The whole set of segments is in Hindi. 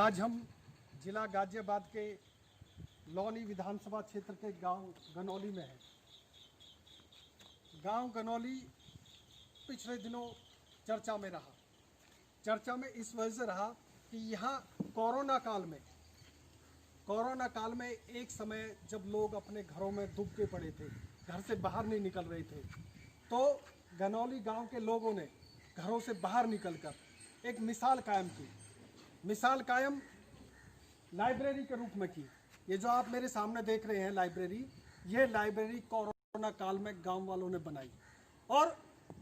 आज हम जिला गाजियाबाद के लौनी विधानसभा क्षेत्र के गांव गनौली में हैं। गांव गनौली पिछले दिनों चर्चा में रहा। चर्चा में इस वजह से रहा कि यहाँ कोरोना काल में एक समय जब लोग अपने घरों में दुब के पड़े थे, घर से बाहर नहीं निकल रहे थे, तो गनौली गांव के लोगों ने घरों से बाहर निकलकर एक मिसाल कायम लाइब्रेरी के रूप में की। ये जो आप मेरे सामने देख रहे हैं लाइब्रेरी, ये लाइब्रेरी कोरोना काल में गांव वालों ने बनाई, और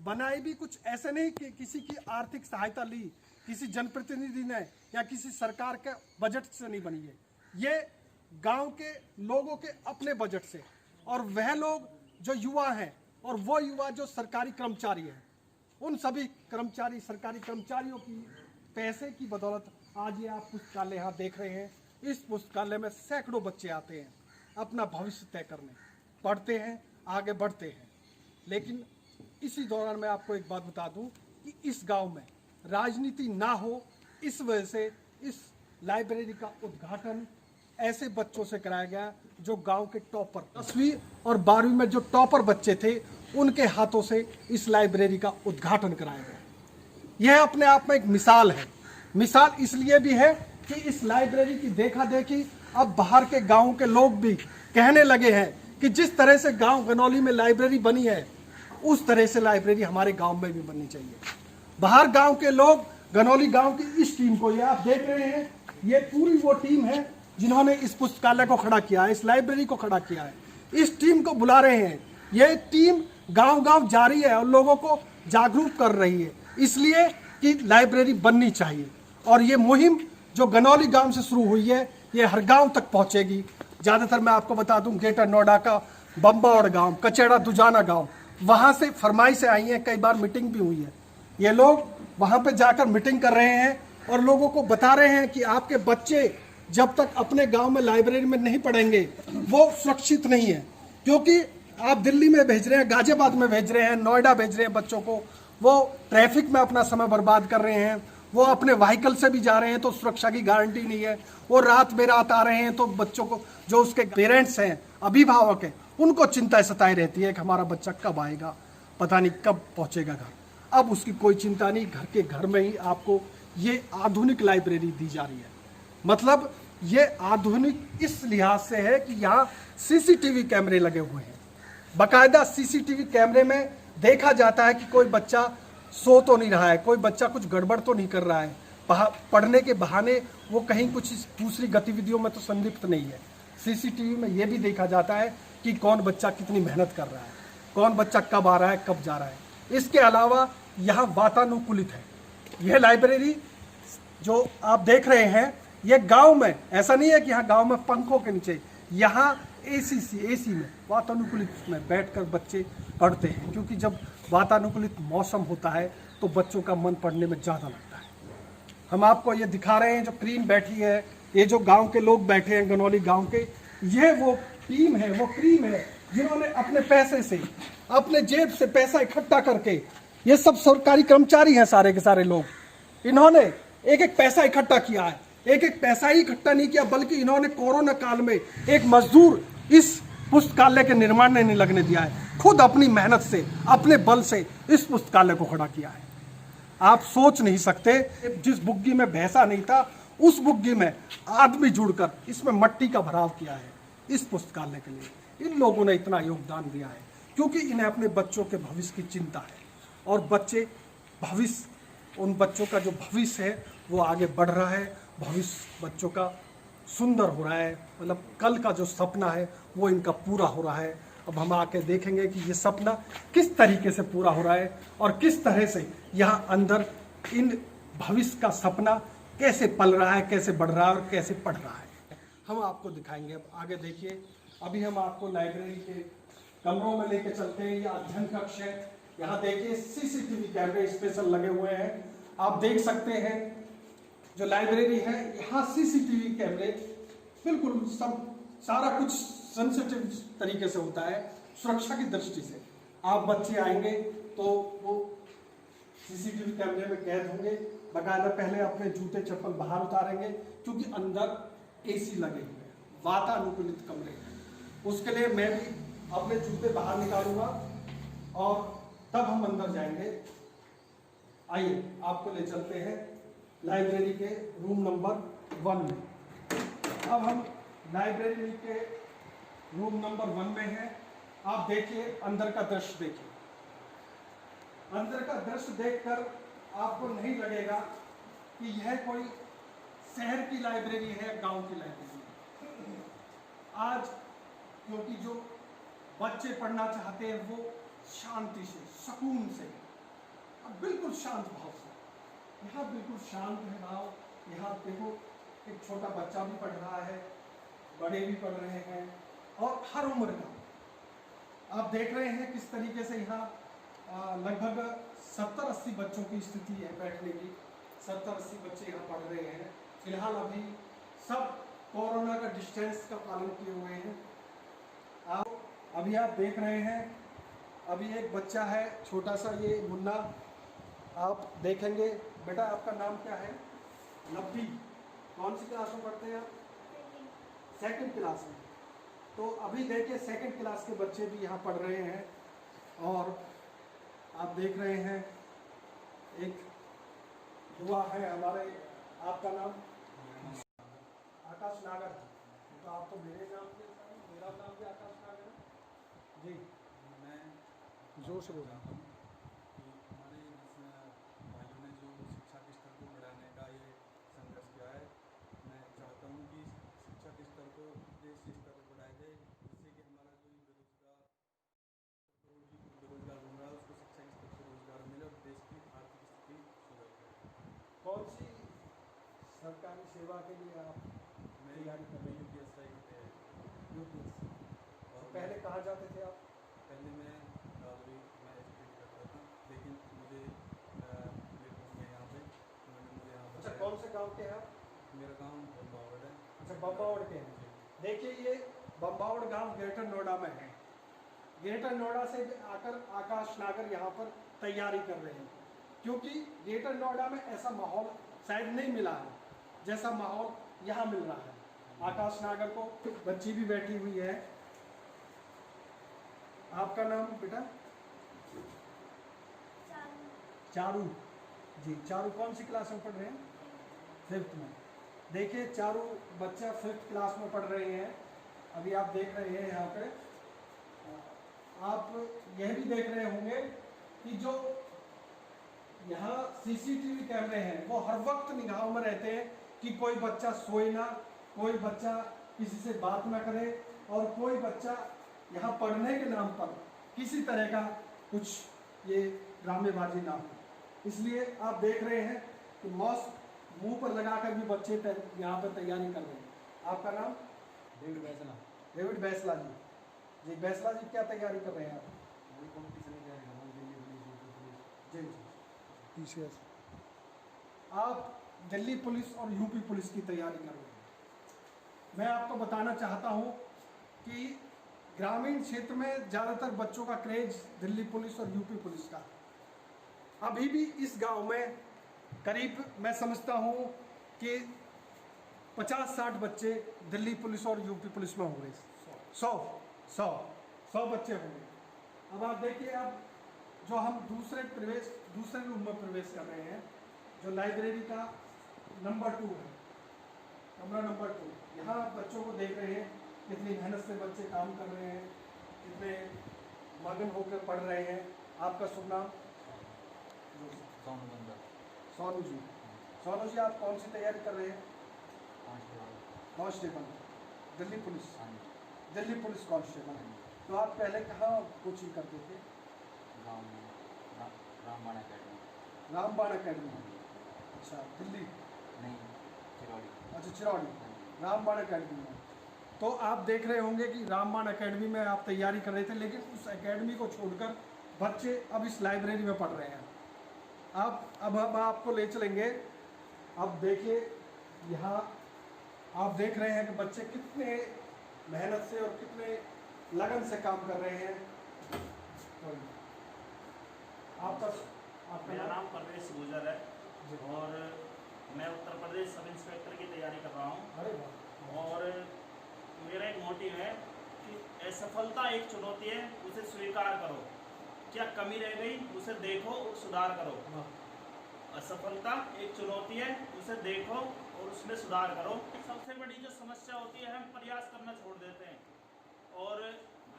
बनाई भी कुछ ऐसे नहीं कि किसी की आर्थिक सहायता ली, किसी जनप्रतिनिधि ने या किसी सरकार के बजट से नहीं बनी है। ये गांव के लोगों के अपने बजट से, और वह लोग जो युवा हैं और वो युवा जो सरकारी कर्मचारी हैं, उन सभी सरकारी कर्मचारियों की पैसे की बदौलत आज ये आप पुस्तकालय यहाँ देख रहे हैं। इस पुस्तकालय में सैकड़ों बच्चे आते हैं अपना भविष्य तय करने, पढ़ते हैं, आगे बढ़ते हैं। लेकिन इसी दौरान मैं आपको एक बात बता दूं कि इस गांव में राजनीति ना हो, इस वजह से इस लाइब्रेरी का उद्घाटन ऐसे बच्चों से कराया गया जो गांव के टॉपर, 10वीं और 12वीं में जो टॉपर बच्चे थे, उनके हाथों से इस लाइब्रेरी का उद्घाटन कराया गया। यह अपने आप में एक मिसाल है। मिसाल इसलिए भी है कि इस लाइब्रेरी की देखा देखी अब बाहर के गांव के लोग भी कहने लगे हैं कि जिस तरह से गांव गनौली में लाइब्रेरी बनी है, उस तरह से लाइब्रेरी हमारे गांव में भी बननी चाहिए। बाहर गांव के लोग गनौली गांव की इस टीम को, ये आप देख रहे हैं, ये पूरी वो टीम है जिन्होंने इस पुस्तकालय को खड़ा किया है, इस लाइब्रेरी को खड़ा किया है। इस टीम को बुला रहे हैं। ये टीम गांव-गांव जा रही है और लोगों को जागरूक कर रही है, इसलिए कि लाइब्रेरी बननी चाहिए। और ये मुहिम जो गनौली गांव से शुरू हुई है, ये हर गांव तक पहुंचेगी। ज़्यादातर मैं आपको बता दूं, ग्रेटर नोएडा का बम्बावड़ गांव, कचेड़ा दुजाना गांव, वहां से फरमाइशें आई हैं, कई बार मीटिंग भी हुई है। ये लोग वहां पे जाकर मीटिंग कर रहे हैं और लोगों को बता रहे हैं कि आपके बच्चे जब तक अपने गांव में लाइब्रेरी में नहीं पढ़ेंगे, वो सुरक्षित नहीं है। क्योंकि आप दिल्ली में भेज रहे हैं, गाजियाबाद में भेज रहे हैं, नोएडा भेज रहे हैं बच्चों को, वो ट्रैफिक में अपना समय बर्बाद कर रहे हैं, वो अपने व्हीकल से भी जा रहे हैं तो सुरक्षा की गारंटी नहीं है, वो रात बेरात आ रहे हैं तो बच्चों को, जो उसके पेरेंट्स हैं, अभिभावक हैं, उनको चिंता सताई रहती है कि हमारा बच्चा कब आएगा, पता नहीं कब पहुंचेगा घर। अब उसकी कोई चिंता नहीं, घर में ही आपको ये आधुनिक लाइब्रेरी दी जा रही है। मतलब ये आधुनिक इस लिहाज से है कि यहाँ सीसीटीवी कैमरे लगे हुए हैं। बाकायदा सीसीटीवी कैमरे में देखा जाता है कि कोई बच्चा सो तो नहीं रहा है, कोई बच्चा कुछ गड़बड़ तो नहीं कर रहा है, पढ़ने के बहाने वो कहीं कुछ दूसरी गतिविधियों में तो संलिप्त नहीं है। सीसीटीवी में ये भी देखा जाता है कि कौन बच्चा कितनी मेहनत कर रहा है, कौन बच्चा कब आ रहा है, कब जा रहा है। इसके अलावा यहाँ वातानुकूलित है। यह लाइब्रेरी जो आप देख रहे हैं, ये गांव में ऐसा नहीं है कि यहाँ गांव में पंखों के नीचे, यहाँ एसी में, वातानुकूलित में बैठकर बच्चे पढ़ते हैं। क्योंकि जब वातानुकूलित मौसम होता है तो बच्चों का मन पढ़ने में ज़्यादा लगता है। हम आपको ये दिखा रहे हैं, जो क्रीम बैठी है, ये जो गांव के लोग बैठे हैं गनौली गांव के, ये वो टीम है, वो क्रीम है जिन्होंने अपने पैसे से, अपने जेब से पैसा इकट्ठा करके, ये सब सरकारी कर्मचारी हैं सारे के सारे लोग, इन्होंने एक एक पैसा इकट्ठा किया है। एक एक पैसा ही इकट्ठा नहीं किया, बल्कि इन्होंने कोरोना काल में एक मजदूर इस पुस्तकालय के निर्माण में नहीं लगने दिया है। खुद अपनी मेहनत से, अपने बल से इस पुस्तकालय को खड़ा किया है। आप सोच नहीं सकते, जिस बुग्गी में भैंसा नहीं था, उस बुग्गी में आदमी जुड़कर इसमें मट्टी का भराव किया है इस पुस्तकालय के लिए। इन लोगों ने इतना योगदान दिया है क्योंकि इन्हें अपने बच्चों के भविष्य की चिंता है, और उन बच्चों का जो भविष्य है वो आगे बढ़ रहा है, भविष्य बच्चों का सुंदर हो रहा है। मतलब कल का जो सपना है वो इनका पूरा हो रहा है। अब हम आके देखेंगे कि ये सपना किस तरीके से पूरा हो रहा है और किस तरह से यहाँ अंदर इन भविष्य का सपना कैसे पल रहा है, कैसे बढ़ रहा है और कैसे पढ़ रहा है, हम आपको दिखाएंगे। अब आगे देखिए, अभी हम आपको लाइब्रेरी के कमरों में लेके चलते हैं। ये अध्ययन कक्ष है। यहाँ देखिए सीसीटीवी कैमरे स्पेशल लगे हुए हैं। आप देख सकते हैं जो लाइब्रेरी है, यहाँ सीसीटीवी कैमरे बिल्कुल सारा कुछ सेंसिटिव तरीके से होता है, सुरक्षा की दृष्टि से। आप बच्चे आएंगे तो वो सीसीटीवी कैमरे में कैद होंगे। बाकायदा पहले अपने जूते चप्पल बाहर उतारेंगे, क्योंकि अंदर एसी लगे हुए हैं, वातानुकूलित कमरे हैं। उसके लिए मैं भी अपने जूते बाहर निकालूंगा और तब हम अंदर जाएंगे। आइए आपको ले चलते हैं लाइब्रेरी के रूम नंबर 1 में। अब हम लाइब्रेरी के रूम नंबर 1 में हैं। आप देखिए अंदर का दृश्य देखिए। अंदर का दृश्य देखकर आपको नहीं लगेगा कि यह कोई शहर की लाइब्रेरी है, गांव की लाइब्रेरी है। आज क्योंकि जो बच्चे पढ़ना चाहते हैं वो शांति से, सुकून से, अब बिल्कुल शांत भाव से, यहाँ बिल्कुल शांत है गाँव। यहाँ देखो एक छोटा बच्चा भी पढ़ रहा है, बड़े भी पढ़ रहे हैं और हर उम्र का। आप देख रहे हैं किस तरीके से यहाँ लगभग 70-80 बच्चों की स्थिति है बैठने की। 70-80 बच्चे यहाँ पढ़ रहे हैं। फिलहाल अभी सब कोरोना का डिस्टेंस का पालन किए हुए हैं। अभी आप देख रहे हैं, अभी एक बच्चा है छोटा सा, ये मुन्ना। आप देखेंगे। बेटा आपका नाम क्या है? नब्बी। कौन सी क्लास में पढ़ते हैं आप? सेकंड क्लास में। तो अभी देखिए सेकंड क्लास के बच्चे भी यहाँ पढ़ रहे हैं। और आप देख रहे हैं एक युवा है हमारे। आपका नाम? आकाश नागर। तो आप तो मेरे नाम के, मेरा नाम भी आकाश नागर है जी। मैं जोर से बोल रहा हूँ कि हमारे भाइयों ने जो शिक्षा के स्तर को बढ़ाने का ये संघर्ष किया है, मैं चाहता हूँ कि शिक्षा के स्तर को देश स्तर पर बढ़ाया जाए, जिससे कि हमारा जो बेरोजगार घूम रहा है उसको शिक्षा के स्तर पर रोजगार मिले और देश की आर्थिक स्थिति सुधर जाए। कौन सी सरकारी सेवा के लिए आप तैयारी कर रहे हैं? UPSI होते हैं। यूपीएससी। और पहले कहाँ जाते थे आप? पहले मैं दादरी में एजुकेट करता था, लेकिन मुझे प्लेटफॉर्म है यहाँ पे, उन्होंने मुझे यहाँ पर। अच्छा, कौन से गांव के हैं आप? मेरा गाँव बम्बावड़ है। अच्छा, बम्बावड़ के हैं। देखिए ये बम्बावड़ गांव ग्रेटर नोएडा में है। ग्रेटर नोएडा से आकर आकाश नागर यहाँ पर तैयारी कर रहे हैं, क्योंकि ग्रेटर नोएडा में ऐसा माहौल शायद नहीं मिला है जैसा माहौल यहाँ मिल रहा है। आकाश नागर को बच्ची भी बैठी हुई है। आपका नाम बेटा? चारू जी। चारू कौन सी क्लास में पढ़ रहे हैं? 5th में। देखिए चारू बच्चा 5th क्लास में पढ़ रहे हैं। अभी आप देख रहे हैं यहाँ पे, आप यह भी देख रहे होंगे कि जो यहाँ सीसीटीवी कैमरे हैं वो हर वक्त निगाहों में रहते हैं कि कोई बच्चा सोए ना, कोई बच्चा किसी से बात ना करे और कोई बच्चा यहाँ पढ़ने के नाम पर किसी तरह का कुछ ये ड्रामेबाजी ना हो। इसलिए आप देख रहे हैं कि मास्क मुंह पर लगाकर भी बच्चे यहाँ पर तैयारी कर रहे हैं। आपका नाम? डेविड बैसला। डेविड बैसला जी। जी बैसला जी, क्या तैयारी कर रहे हैं आप? वही कॉम्पिटिशन की तैयारी कर रहा हूँ, दिल्ली पुलिस, जी TCS। आप दिल्ली पुलिस और यूपी पुलिस की तैयारी कर रहे हैं। मैं आपको बताना चाहता हूँ कि ग्रामीण क्षेत्र में ज़्यादातर बच्चों का क्रेज दिल्ली पुलिस और यूपी पुलिस का। अभी भी इस गांव में करीब मैं समझता हूँ कि 50-60 बच्चे दिल्ली पुलिस और यूपी पुलिस में होंगे। 100 बच्चे होंगे। अब आप देखिए, अब जो हम दूसरे रूम में प्रवेश कर रहे हैं, जो लाइब्रेरी का नंबर 2 है, कमरा नंबर 2। यहाँ आप बच्चों को देख रहे हैं कितनी मेहनत से बच्चे काम कर रहे हैं, कितने मगन होकर पढ़ रहे हैं। आपका शुभ नाम? सोनू जी। सोनू जी, आप कौन सी तैयारी कर रहे हैं? Constable Delhi police. Delhi police constable. तो आप पहले कहाँ कोचिंग करते थे? रामबाण अकेडमी। अच्छा, दिल्ली नहीं, चिरौड़ी। अच्छा, चिरौड़ी रामबाण अकेडमी में। तो आप देख रहे होंगे कि रामबाण अकेडमी में आप तैयारी कर रहे थे, लेकिन उस एकेडमी को छोड़कर बच्चे अब इस लाइब्रेरी में पढ़ रहे हैं। अब हम आपको ले चलेंगे। अब देखिए यहाँ आप देख रहे हैं कि बच्चे कितने मेहनत से और कितने लगन से काम कर रहे हैं। आपका आपका मेरा नाम? नाम परवेश गुजर है जी। और मैं उत्तर प्रदेश सब इंस्पेक्टर की तैयारी कर रहा हूँ। अरे वाह। और मेरा एक मोटिव है कि असफलता एक चुनौती है, उसे स्वीकार करो। क्या कमी रह गई उसे देखो और सुधार करो। वाह। असफलता एक चुनौती है, उसे देखो और उसमें सुधार करो। सबसे बड़ी जो समस्या होती है, हम प्रयास करना छोड़ देते हैं। और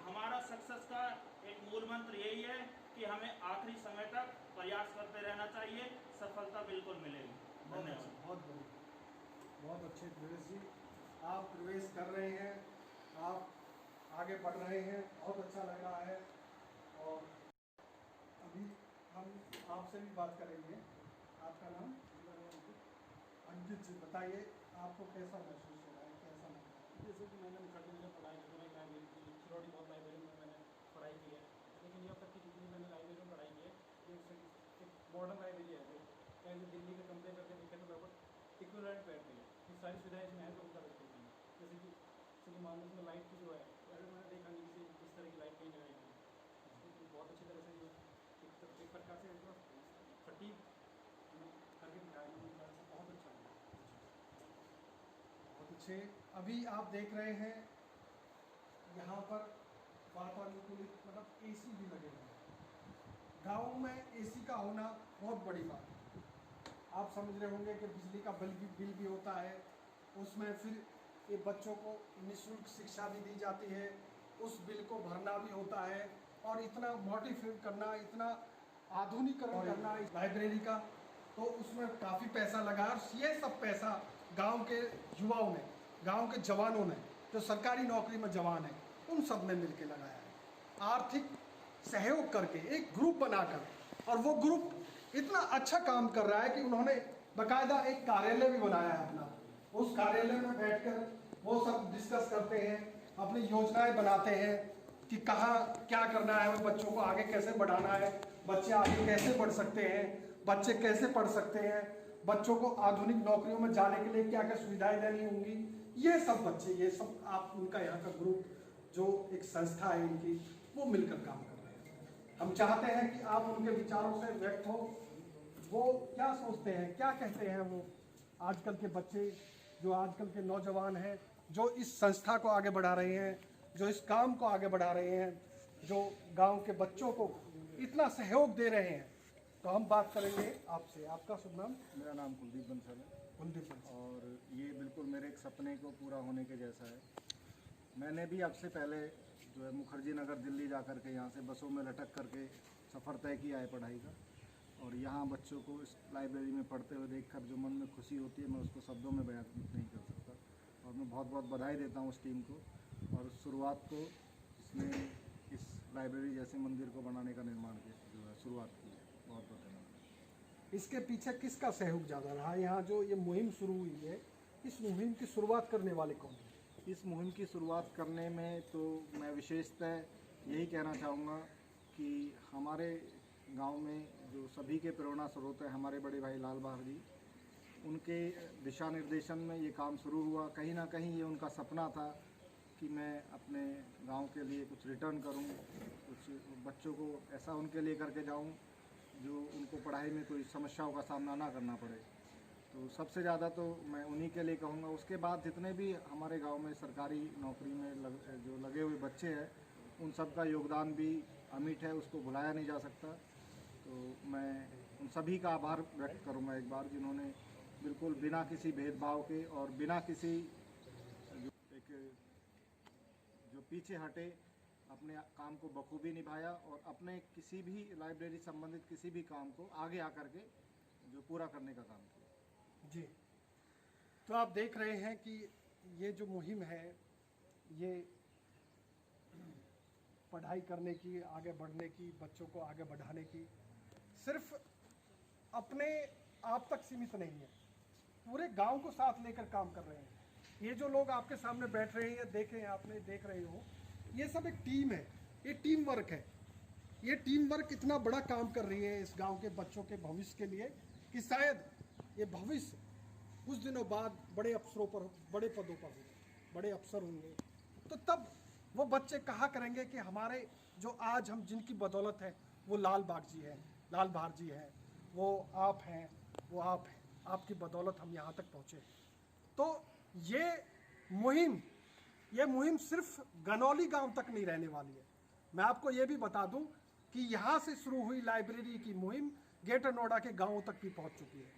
हमारा सक्सेस का एक मूल मंत्र यही है कि हमें आखिरी समय तक प्रयास करते रहना चाहिए, सफलता बिल्कुल मिलेगी। धन्यवाद। बहुत बढ़िया, बहुत अच्छे प्रवेश जी। आप प्रवेश कर रहे हैं, आप आगे बढ़ रहे हैं, बहुत अच्छा लग रहा है। और अभी हम आपसे भी बात करेंगे। आपका नाम? अंकित जी, बताइए आपको कैसा महसूस हो रहा है, कैसा लग रहा है? जैसे कि मैंने सर्टिफिकेट में पढ़ाई की, मैंने लाइब्रेरी की, थ्योरी बहुत लाइब्रेरी में मैंने पढ़ाई की है, लेकिन ये अब तक की जितनी मैंने लाइब्रेरी में पढ़ाई की है, ये एक मॉडर्न लाइब्रेरी है। चाहे जो दिल्ली के कंपेयर करके देखें तो लगभग इक्विवेलेंट बैठ रही है। ये सारी सुविधाएं इसमें हैं जो उनका व्यक्ति हैं। जैसे कि मान लो इसमें लाइट की जो है, अगर मैंने देखा नहीं किसी इस तरह की लाइट कहीं लगाई गई है, तो बहुत अच्छी तरह से जो एक प्रकार से जो फटीक करके दिखाया गया, बहुत अच्छा है। बहुत अच्छे। अभी आप देख रहे हैं यहाँ पर वातानुकूलित मतलब एसी भी लगे हुए हैं। गाँव में एसी का होना बहुत बड़ी बात है। आप समझ रहे होंगे कि बिजली का बिल भी होता है, उसमें फिर ये बच्चों को निःशुल्क शिक्षा भी दी जाती है, उस बिल को भरना भी होता है, और इतना मॉडिफाई करना, इतना आधुनिकीकरण करना इस लाइब्रेरी का, तो उसमें काफ़ी पैसा लगा। और ये सब पैसा गांव के युवाओं ने, गांव के जवानों ने, जो सरकारी नौकरी में जवान हैं, उन सब ने मिलकर लगाया है। आर्थिक सहयोग करके एक ग्रुप बनाकर, और वो ग्रुप इतना अच्छा काम कर रहा है कि उन्होंने बाकायदा एक कार्यालय भी बनाया है अपना। उस कार्यालय में बैठकर वो सब डिस्कस करते हैं, अपनी योजनाएं बनाते हैं कि कहाँ क्या करना है, हमें बच्चों को आगे कैसे बढ़ाना है, बच्चे आगे कैसे बढ़ सकते हैं, बच्चे कैसे पढ़ सकते हैं, बच्चों को आधुनिक नौकरियों में जाने के लिए क्या क्या सुविधाएं देनी होंगी। ये सब बच्चे, ये सब आप उनका यहाँ का ग्रुप जो एक संस्था है इनकी, वो मिलकर काम कर रहे हैं। हम चाहते हैं कि आप उनके विचारों से व्यक्त हो, वो क्या सोचते हैं, क्या कहते हैं वो आजकल के बच्चे, जो आजकल के नौजवान हैं, जो इस संस्था को आगे बढ़ा रहे हैं, जो इस काम को आगे बढ़ा रहे हैं, जो गांव के बच्चों को इतना सहयोग दे रहे हैं। तो हम बात करेंगे आपसे। आपका शुभ नाम? मेरा नाम कुलदीप बंसल है कुलदीप बंसल। और ये बिल्कुल मेरे एक सपने को पूरा होने के जैसा है। मैंने भी अब से पहले जो है मुखर्जी नगर दिल्ली जा कर के यहाँ से बसों में लटक करके सफ़र तय किया है पढ़ाई का, और यहाँ बच्चों को इस लाइब्रेरी में पढ़ते हुए देखकर जो मन में खुशी होती है, मैं उसको शब्दों में बयान नहीं कर सकता। और मैं बहुत बहुत बधाई देता हूँ उस टीम को और उस शुरुआत को, जिसने इस लाइब्रेरी जैसे मंदिर को बनाने का निर्माण किया, जो है शुरुआत की है। बहुत बहुत धन्यवाद। इसके पीछे किसका सहयोग ज़्यादा रहा? यहाँ जो ये मुहिम शुरू हुई है, इस मुहिम की शुरुआत करने वाले कौन हैं? इस मुहिम की शुरुआत करने में तो मैं विशेषतः यही कहना चाहूँगा कि हमारे गांव में जो सभी के प्रेरणा स्रोत है, हमारे बड़े भाई लाल बहादुर जी, उनके दिशा निर्देशन में ये काम शुरू हुआ। कहीं ना कहीं ये उनका सपना था कि मैं अपने गांव के लिए कुछ रिटर्न करूं, कुछ बच्चों को ऐसा उनके लिए करके जाऊं जो उनको पढ़ाई में कोई समस्याओं का सामना ना करना पड़े। तो सबसे ज़्यादा तो मैं उन्हीं के लिए कहूँगा। उसके बाद जितने भी हमारे गांव में सरकारी नौकरी में जो लगे हुए बच्चे हैं, उन सब का योगदान भी अमिट है, उसको भुलाया नहीं जा सकता। तो मैं उन सभी का आभार व्यक्त करूँगा एक बार, जिन्होंने बिल्कुल बिना किसी भेदभाव के और बिना किसी जो पीछे हटे अपने काम को बखूबी निभाया और अपने किसी भी लाइब्रेरी संबंधित किसी भी काम को आगे आकर के जो पूरा करने का काम किया। जी, तो आप देख रहे हैं कि ये जो मुहिम है, ये पढ़ाई करने की, आगे बढ़ने की, बच्चों को आगे बढ़ाने की, सिर्फ अपने आप तक सीमित नहीं है, पूरे गांव को साथ लेकर काम कर रहे हैं। ये जो लोग आपके सामने बैठ रहे हैं, देखें, आपने देख रहे हो, ये सब एक टीम है, ये टीम वर्क है। ये टीम वर्क इतना बड़ा काम कर रही है इस गांव के बच्चों के भविष्य के लिए कि शायद ये भविष्य कुछ दिनों बाद बड़े अफसरों पर, बड़े पदों पर होंगे, बड़े अफसर होंगे। तो तब वो बच्चे कहा करेंगे कि हमारे जो आज हम जिनकी बदौलत है वो लाल बहादुर जी हैं, वो आप हैं, वो आप हैं, आपकी बदौलत हम यहाँ तक पहुँचे। तो ये मुहिम सिर्फ गनौली गांव तक नहीं रहने वाली है। मैं आपको ये भी बता दूं कि यहाँ से शुरू हुई लाइब्रेरी की मुहिम ग्रेटर नोएडा के गांवों तक भी पहुँच चुकी है।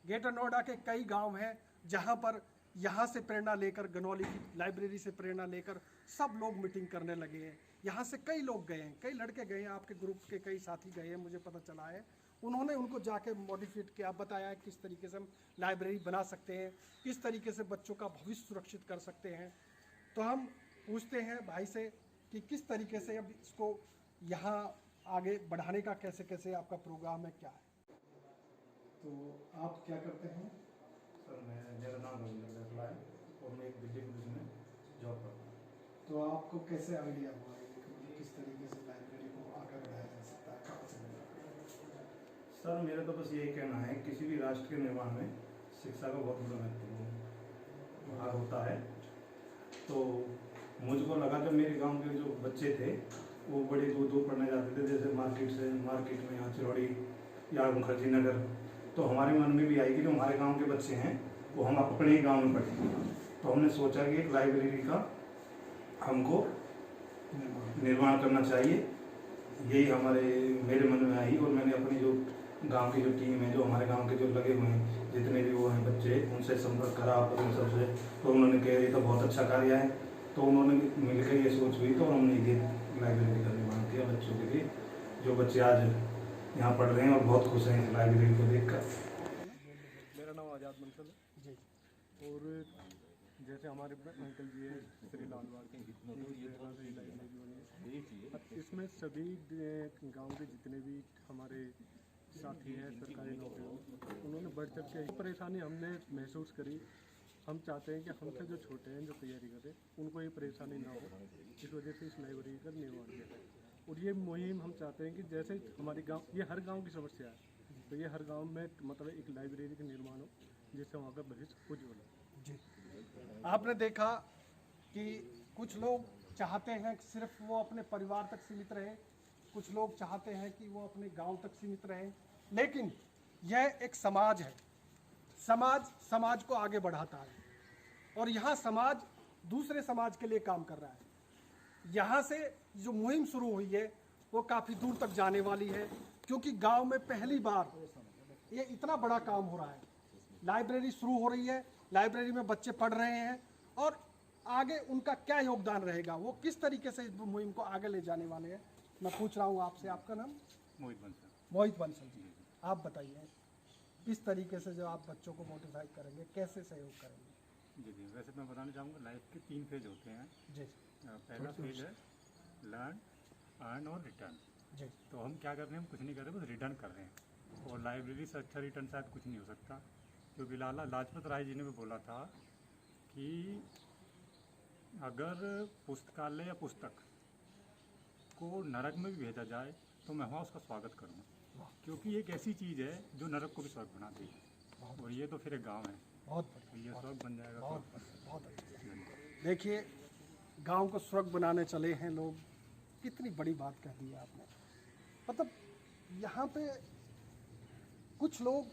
ग्रेटर नोएडा के कई गांव हैं जहाँ पर यहाँ से प्रेरणा लेकर, गनौली की लाइब्रेरी से प्रेरणा लेकर सब लोग मीटिंग करने लगे हैं। यहाँ से कई लोग गए हैं, कई लड़के गए हैं, आपके ग्रुप के कई साथी गए हैं, मुझे पता चला है। उन्होंने उनको जाके मॉडिफाइड किया, बताया किस तरीके से हम लाइब्रेरी बना सकते हैं, किस तरीके से बच्चों का भविष्य सुरक्षित कर सकते हैं। तो हम पूछते हैं भाई से कि किस तरीके से अब इसको यहाँ आगे बढ़ाने का कैसे आपका प्रोग्राम है, क्या है। तो आप क्या करते हैं? सर मेरा नाम रविंद्र बैसला है और मैं एक दिल्ली पुलिस में जॉब करता हूँ। तो आपको कैसे आइडिया हुआ है कि किस तरीके से लाइब्रेरी को आगे बढ़ाया जा सकता है, कहाँ से बढ़ाया? सर मेरा तो बस यही कहना है, किसी भी राष्ट्र के निर्माण में शिक्षा का बहुत बड़ा महत्वपूर्ण भाग होता है। तो मुझको लगा जब मेरे गांव के जो बच्चे थे वो बड़े दूर दूर पढ़ने जाते थे, जैसे मार्केट में यहाँ चिरौड़ी या मुखर्जी नगर, तो हमारे मन में भी आई कि जो हमारे गांव के बच्चे हैं वो हम अपने ही गांव में पढ़ेंगे। तो हमने सोचा कि एक लाइब्रेरी का हमको निर्माण करना चाहिए। यही मेरे मन में आई और मैंने अपनी जो गांव की जो टीम है, जो हमारे गांव के जो लगे हुए हैं जितने भी वो हैं बच्चे, उनसे संपर्क करा अपने सबसे। तो उन्होंने कहा ये तो बहुत अच्छा कार्य है। तो उन्होंने मिलकर ये सोच हुई तो हमने ये लाइब्रेरी का निर्माण किया बच्चों के लिए, जो बच्चे आज यहाँ पढ़ रहे हैं और बहुत खुश हैं इस लाइब्रेरी को देखकर। मेरा नाम आज़ाद बंसल है जी। और जैसे हमारे अंकल जी है श्री लाल बाग के, इसमें सभी गांव के जितने भी हमारे साथी हैं सरकारी नौकरी, उन्होंने बढ़ चढ़ के परेशानी हमने महसूस करी। हम चाहते हैं कि हमसे जो छोटे हैं, जो तैयारी करें, उनको ये परेशानी ना हो, इस वजह से इस लाइब्रेरी का निर्माण किया है। और ये मुहिम हम चाहते हैं कि जैसे हमारे गांव, ये हर गांव की समस्या है, तो ये हर गांव में मतलब एक लाइब्रेरी का निर्माण हो जिससे वहाँ का भविष्य उज्ज्वल हो। जी, आपने देखा कि कुछ लोग चाहते हैं कि सिर्फ वो अपने परिवार तक सीमित रहे, कुछ लोग चाहते हैं कि वो अपने गांव तक सीमित रहें, लेकिन यह एक समाज है। समाज को आगे बढ़ाता है और यहाँ समाज दूसरे समाज के लिए काम कर रहा है। यहाँ से जो मुहिम शुरू हुई है वो काफ़ी दूर तक जाने वाली है, क्योंकि गांव में पहली बार ये इतना बड़ा काम हो रहा है। लाइब्रेरी शुरू हो रही है, लाइब्रेरी में बच्चे पढ़ रहे हैं और आगे उनका क्या योगदान रहेगा, वो किस तरीके से इस मुहिम को आगे ले जाने वाले हैं। मैं पूछ रहा हूँ आपसे, आपका नाम? मोहित बंसल जी। आप बताइए किस तरीके से जो आप बच्चों को मोटिवेट करेंगे, कैसे सहयोग करेंगे? जी, वैसे मैं बताना चाहूँगा लाइफ के 3 फेज होते हैं जी। पहला फेज है लर्न, अर्न और रिटर्न। जी। तो हम क्या कर रहे हैं, हम कुछ नहीं कर रहे, बस रिटर्न कर रहे हैं। और लाइब्रेरी से अच्छा रिटर्न शायद कुछ नहीं हो सकता, क्योंकि लाला लाजपत राय जी ने भी बोला था कि अगर पुस्तकालय या पुस्तक को नरक में भी भेजा जाए तो मैं वहाँ उसका स्वागत करूँगा, क्योंकि ये एक ऐसी चीज़ है जो नरक को भी स्वर्ग बनाती है। और ये तो फिर एक गाँव है, बहुत तो ये स्वर्ग बन जाएगा। बहुत अच्छा। देखिए, गांव को स्वर्ग बनाने चले हैं लोग, कितनी बड़ी बात कह दी है आपने। मतलब यहाँ पे कुछ लोग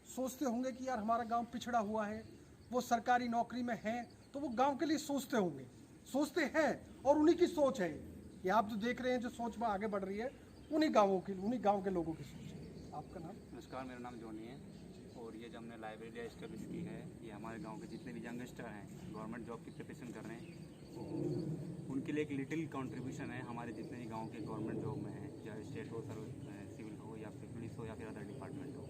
सोचते होंगे कि यार हमारा गांव पिछड़ा हुआ है, वो सरकारी नौकरी में हैं, तो वो गांव के लिए सोचते होंगे, सोचते हैं, और उन्हीं की सोच है ये आप जो देख रहे हैं, जो सोच में आगे बढ़ रही है, उन्हीं गाँव के लोगों की सोच है। आपका नाम? नमस्कार, मेरा नाम जोनी है। और ये जो हमने लाइब्रेरी एस्टेब्लिश की है, ये हमारे गांव के जितने भी यंगस्टर हैं, गवर्नमेंट जॉब की प्रिपरेशन कर रहे हैं, तो उनके लिए एक लिटिल कंट्रीब्यूशन है। हमारे जितने भी गांव के गवर्नमेंट जॉब में हैं, चाहे स्टेट हो, सिविल हो, या फिर पुलिस हो, या फिर अदर डिपार्टमेंट हो,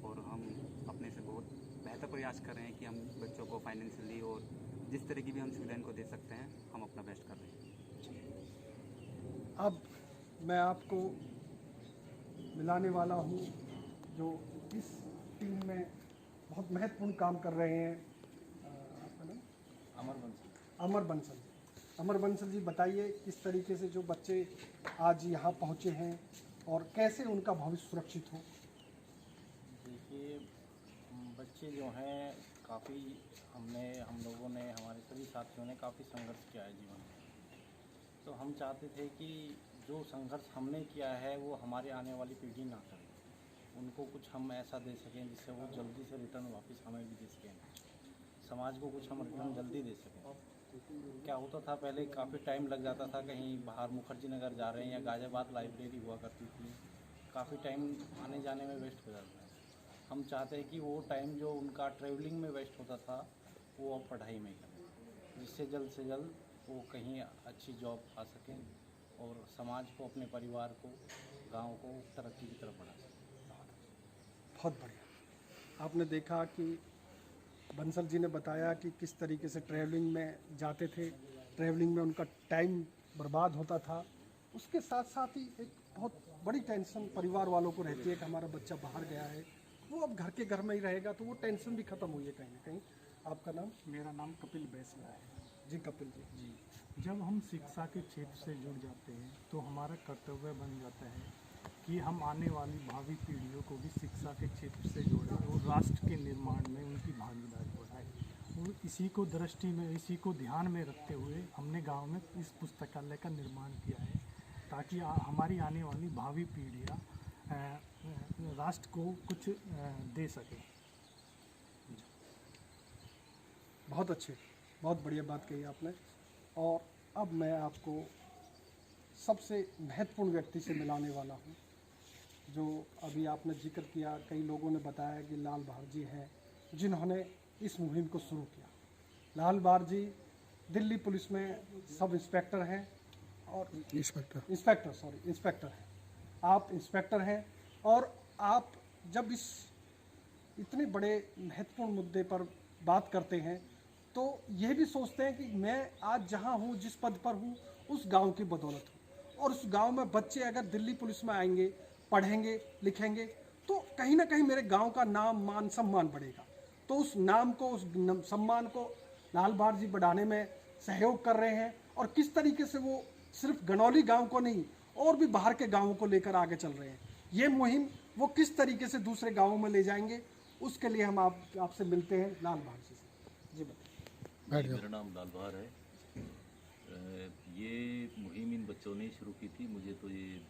और हम अपने से बहुत बेहतर प्रयास कर रहे हैं कि हम बच्चों को फाइनेंशियली और जिस तरह की भी हम सुविधाएं को दे सकते हैं, हम अपना बेस्ट कर रहे हैं। अब मैं आपको मिलाने वाला हूँ जो इस टीम में बहुत महत्वपूर्ण काम कर रहे हैं। आपका नाम? अमर बंसल। अमर बंसल जी, बताइए किस तरीके से जो बच्चे आज यहाँ पहुँचे हैं और कैसे उनका भविष्य सुरक्षित हो। देखिए, बच्चे जो हैं काफ़ी हम लोगों ने, हमारे सभी साथियों ने काफ़ी संघर्ष किया है जीवन में। तो हम चाहते थे कि जो संघर्ष हमने किया है वो हमारे आने वाली पीढ़ी ना करे, उनको कुछ हम ऐसा दे सकें जिससे वो जल्दी से रिटर्न वापस हमें भी दे सकें, समाज को कुछ हम रिटर्न जल्दी दे सकें। क्या होता था पहले, काफ़ी टाइम लग जाता था, कहीं बाहर मुखर्जी नगर जा रहे हैं या गाजियाबाद लाइब्रेरी हुआ करती थी, काफ़ी टाइम आने जाने में वेस्ट हो जाता है। हम चाहते हैं कि वो टाइम जो उनका ट्रैवलिंग में वेस्ट होता था वो अब पढ़ाई में करें, जिससे जल्द से जल्द वो कहीं अच्छी जॉब पा सकें और समाज को, अपने परिवार को, गांव को तरक्की की तरफ बढ़ा सकें। बहुत बढ़िया। आपने देखा कि बंसल जी ने बताया कि किस तरीके से ट्रैवलिंग में जाते थे, ट्रैवलिंग में उनका टाइम बर्बाद होता था। उसके साथ साथ ही एक बहुत बड़ी टेंशन परिवार वालों को रहती है कि हमारा बच्चा बाहर गया है, वो अब घर के घर में ही रहेगा, तो वो टेंशन भी ख़त्म हुई है कहीं ना कहीं। आपका नाम? मेरा नाम कपिल बैसला है। जी कपिल जी। जब हम शिक्षा के क्षेत्र से जुड़ जाते हैं तो हमारा कर्तव्य बन जाता है कि हम आने वाली भावी पीढ़ियों को भी शिक्षा के क्षेत्र से जोड़ें और राष्ट्र के निर्माण में उनकी भागीदारी बढ़ाएं। और इसी को दृष्टि में, इसी को ध्यान में रखते हुए हमने गांव में इस पुस्तकालय का निर्माण किया है, ताकि हमारी आने वाली भावी पीढ़ियाँ राष्ट्र को कुछ दे सकें। बहुत अच्छे, बहुत बढ़िया बात कही आपने। और अब मैं आपको सबसे महत्वपूर्ण व्यक्ति से मिलाने वाला हूँ, जो अभी आपने जिक्र किया, कई लोगों ने बताया कि लाल बहार जी हैं जिन्होंने इस मुहिम को शुरू किया। लाल बहार जी दिल्ली पुलिस में सब इंस्पेक्टर हैं और इंस्पेक्टर हैं। आप इंस्पेक्टर हैं और आप जब इस इतने बड़े महत्वपूर्ण मुद्दे पर बात करते हैं तो ये भी सोचते हैं कि मैं आज जहाँ हूँ, जिस पद पर हूँ, उस गांव की बदौलत हूँ, और उस गांव में बच्चे अगर दिल्ली पुलिस में आएंगे, पढ़ेंगे, लिखेंगे, तो कहीं ना कहीं मेरे गांव का नाम, मान, सम्मान बढ़ेगा। तो उस नाम को, उस सम्मान को लाल बहार जी बढ़ाने में सहयोग कर रहे हैं। और किस तरीके से वो सिर्फ गनौली गाँव को नहीं, और भी बाहर के गाँवों को लेकर आगे चल रहे हैं। ये मुहिम वो किस तरीके से दूसरे गाँवों में ले जाएंगे, उसके लिए हम आपसे मिलते हैं लाल बहार जी से। जी बताइए। मेरा नाम लाल बहार है। ये मुहिम इन बच्चों ने शुरू की थी। मुझे तो ये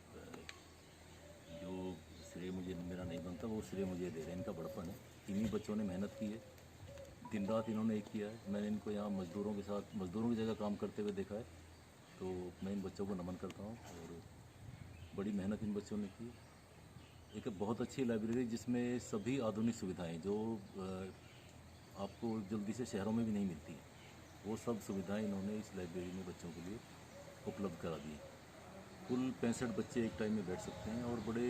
जो श्रेय मुझे मेरा नहीं बनता, वो श्रेय मुझे दे रहे हैं, इनका बड़पन है। इन्हीं बच्चों ने मेहनत की है, दिन रात इन्होंने एक किया है। मैंने इनको यहाँ मज़दूरों के साथ, मज़दूरों की जगह काम करते हुए देखा है, तो मैं इन बच्चों को नमन करता हूँ। और बड़ी मेहनत इन बच्चों ने की। एक बहुत अच्छी लाइब्रेरी जिसमें सभी आधुनिक सुविधाएँ जो आपको जल्दी से शहरों में भी नहीं मिलती हैं, वो सब सुविधाएं इन्होंने इस लाइब्रेरी में बच्चों के लिए उपलब्ध करा दी। कुल 65 बच्चे एक टाइम में बैठ सकते हैं और बड़े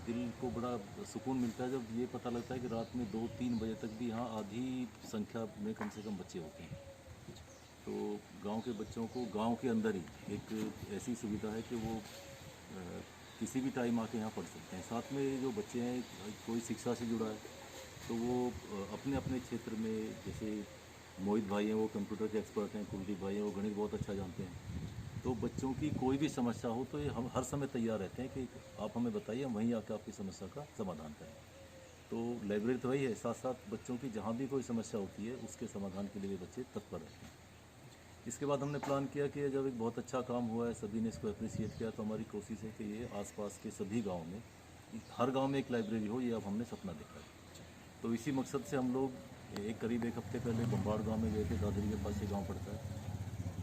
दिल को बड़ा सुकून मिलता है जब ये पता लगता है कि रात में 2-3 बजे तक भी यहाँ आधी संख्या में कम से कम बच्चे होते हैं। तो गांव के बच्चों को गांव के अंदर ही एक ऐसी सुविधा है कि वो किसी भी टाइम आके यहाँ पढ़ सकते हैं। साथ में जो बच्चे हैं, कोई शिक्षा से जुड़ा है तो वो अपने अपने क्षेत्र में, जैसे मोहित भाई हैं वो कंप्यूटर के एक्सपर्ट हैं, कुलदीप भाई हैं वो गणित बहुत अच्छा जानते हैं। तो बच्चों की कोई भी समस्या हो तो ये हम हर समय तैयार रहते हैं कि आप हमें बताइए, हम वहीं आकर आपकी समस्या का समाधान करें। तो लाइब्रेरी तो वही है, साथ साथ बच्चों की जहाँ भी कोई समस्या होती है उसके समाधान के लिए बच्चे तत्पर रहते हैं। इसके बाद हमने प्लान किया कि जब एक बहुत अच्छा काम हुआ है, सभी ने इसको अप्रिसिएट किया, तो हमारी कोशिश है कि ये आसपास के सभी गाँव में, हर गाँव में एक लाइब्रेरी हो, ये अब हमने सपना देखा है। तो इसी मकसद से हम लोग करीब एक हफ्ते पहले बम्बाड़ गांव में गए थे। दादरी के पास ये गांव पड़ता है।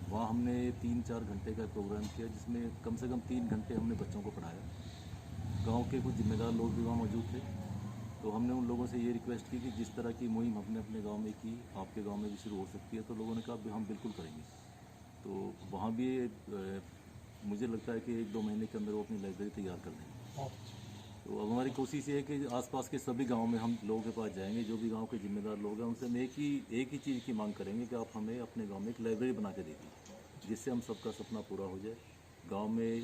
वहाँ हमने 3-4 घंटे का प्रोग्राम किया, जिसमें कम से कम 3 घंटे हमने बच्चों को पढ़ाया। गांव के कुछ जिम्मेदार लोग भी वहाँ मौजूद थे। तो हमने उन लोगों से ये रिक्वेस्ट की कि जिस तरह की मुहिम हमने अपने गाँव में की, आपके गाँव में भी शुरू हो सकती है। तो लोगों ने कहा हम बिल्कुल करेंगे। तो वहाँ भी मुझे लगता है कि 1-2 महीने के अंदर वो अपनी लाइब्रेरी तैयार कर देंगे। तो अब हमारी कोशिश ये है कि आसपास के सभी गांव में हम लोगों के पास जाएंगे, जो भी गांव के जिम्मेदार लोग हैं, उनसे हम एक ही चीज़ की मांग करेंगे कि आप हमें अपने गांव में एक लाइब्रेरी बना के दीजिए, जिससे हम सबका सपना पूरा हो जाए। गांव में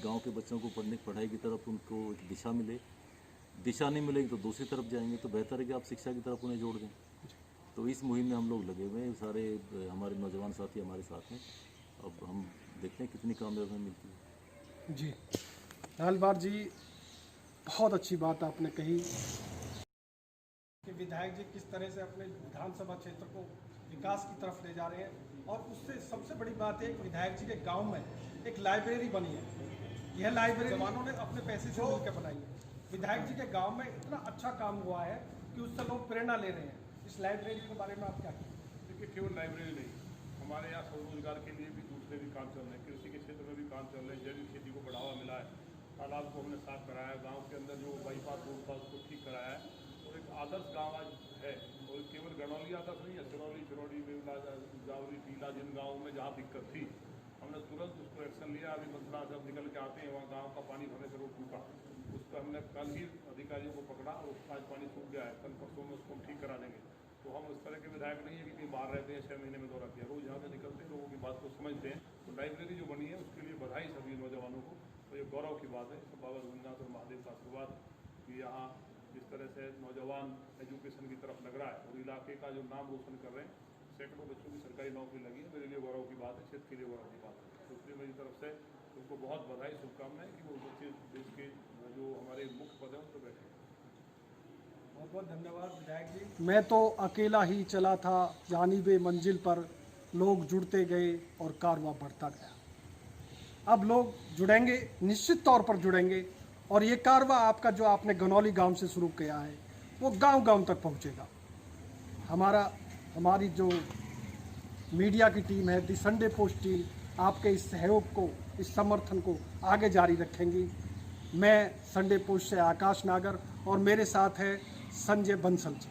गांव के बच्चों को पढ़ाई की तरफ उनको एक दिशा मिले। दिशा नहीं मिलेगी तो दूसरी तरफ जाएंगे, तो बेहतर है कि आप शिक्षा की तरफ उन्हें जोड़ दें। तो इस मुहिम में हम लोग लगे हुए हैं, सारे हमारे नौजवान साथी हमारे साथ हैं। अब हम देखते हैं कितनी कामयाबी मिलती है। जी लाल बहार जी, बहुत अच्छी बात आपने कही कि विधायक जी किस तरह से अपने विधानसभा क्षेत्र को विकास की तरफ ले जा रहे हैं। और उससे सबसे बड़ी बात है कि विधायक जी के गांव में एक लाइब्रेरी बनी है। यह लाइब्रेरी जवानों ने अपने पैसे से मिलकर बनाई है। विधायक जी के गांव में इतना अच्छा काम हुआ है कि उससे लोग प्रेरणा ले रहे हैं। इस लाइब्रेरी के बारे में आप क्या कहें? देखिए, केवल लाइब्रेरी नहीं, हमारे यहाँ स्वरोजगार के लिए भी दूसरे भी काम चल रहे हैं, कृषि के क्षेत्र में भी काम चल रहे हैं, जैविक खेती को बढ़ावा मिला है, तालाब को हमने साफ कराया है, गांव के अंदर जो बाईपास रोड था उसको ठीक कराया है, और एक आदर्श गाँव आज है। और केवल गनौली आदर्श नहीं है, सिरौली, चिरौली, बेवला, जावली, पीला, जिन गाँवों में जहाँ दिक्कत थी हमने तुरंत उसको एक्शन लिया। अभी मंत्रा जब निकल के आते हैं वहाँ गाँव का पानी भरने से रोक टूटा, उस पर हमने कल ही अधिकारियों को पकड़ा और आज पानी सूख गया है, कल परसों में उसको हम ठीक करा देंगे। तो हम इस तरह के विधायक नहीं है कि कहीं बाहर रहते हैं, 6 महीने में दौरा किया, रोज़ यहाँ से निकलते हैं, लोगों की बात को समझते हैं। तो लाइब्रेरी जो बनी है उसके लिए बधाई सभी नौजवानों को, तो ये गौरव की बात है। सब बाबा भूतनाथ और महादेव का आशीर्वाद कि यहाँ जिस तरह से नौजवान एजुकेशन की तरफ लग रहा है और इलाके का जो नाम रोशन कर रहे हैं, सैकड़ों बच्चों की सरकारी नौकरी लगी है, मेरे लिए गौरव की बात है, क्षेत्र के लिए गौरव की बात है। तो इसलिए मेरी तरफ से उनको बहुत बधाई, शुभकामनाएं कि वो बच्चे देश के जो हमारे मुख्य पद हैं उन पर बैठे। बहुत बहुत धन्यवाद विधायक जी। मैं तो अकेला ही चला था जानिबे मंजिल पर, लोग जुड़ते गए और कारवां बढ़ता गया। अब लोग जुड़ेंगे, निश्चित तौर पर जुड़ेंगे, और ये कारवां आपका जो आपने गनौली गांव से शुरू किया है वो गांव-गांव तक पहुंचेगा। हमारी जो मीडिया की टीम है, दी संडे पोस्ट टीम, आपके इस सहयोग को, इस समर्थन को आगे जारी रखेंगी। मैं संडे पोस्ट से आकाश नागर और मेरे साथ है संजय बंसल जी।